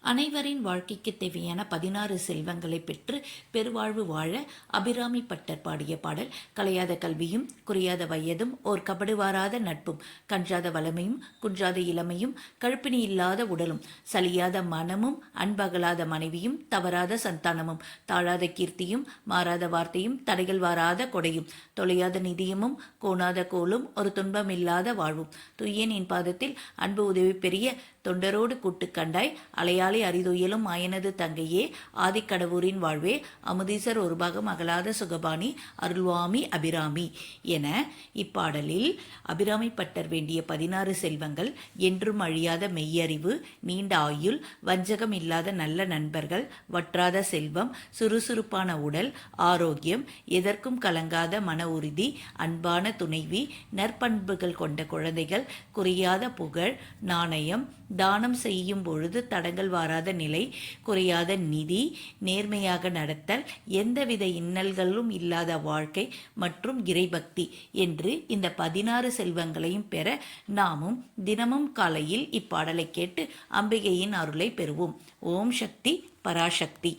அனைவரின் வாழ்க்கைக்கு தேவையான 16 செல்வங்களை பெற்று பெருவாழ்வு வாழ அபிராமி பட்டர் பாடிய பாடல். கலையாத கல்வியும் குறையாத வயதும் ஓர் கபடுவாராத நட்பும் கன்றாத வளமையும் குன்றாத இளமையும் கழுப்பினி இல்லாத உடலும் சலியாத மனமும் அன்பகலாத மனைவியும் தவறாத சந்தானமும் தாழாத கீர்த்தியும் மாறாத வார்த்தையும் தடைகள் வாராத கொடையும் தொலையாத நிதியமும் கோணாத கோலும் ஒரு துன்பமில்லாத வாழ்வும் துய்யன் என் பாதத்தில் அன்பு உதவி பெரிய தொண்டரோடு கூட்டு கண்டாய் அலையாளி அரிதுயிலும் ஆயனது தங்கையே ஆதிக்கடவுரின் வாழ்வே அமுதீசர் ஒரு பாகம் அகலாத சுகபாணி அருள்வாமி அபிராமி என இப்பாடலில் அபிராமி பட்டர் வேண்டிய 16 செல்வங்கள் என்றும் அழியாத மெய்யறிவு, நீண்ட ஆயுள், வஞ்சகம் இல்லாத நல்ல நண்பர்கள், வற்றாத செல்வம், சுறுசுறுப்பான உடல், ஆரோக்கியம், எதற்கும் கலங்காத மன உறுதி, அன்பான துணைவி, நற்பண்புகள் கொண்ட குழந்தைகள், குறையாத புகழ், நாணயம், தானம் செய்யும் பொழுது தடங்கள் வாராத நிலை, குறையாத நிதி, நேர்மையாக நடத்தல், எந்தவித இன்னல்களும் இல்லாத வாழ்க்கை மற்றும் இறைபக்தி என்று இந்த 16 செல்வங்களையும் பெற நாமும் தினமும் காலையில் இப்பாடலை கேட்டு அம்பிகையின் அருளை பெறுவோம். ஓம் சக்தி பராசக்தி.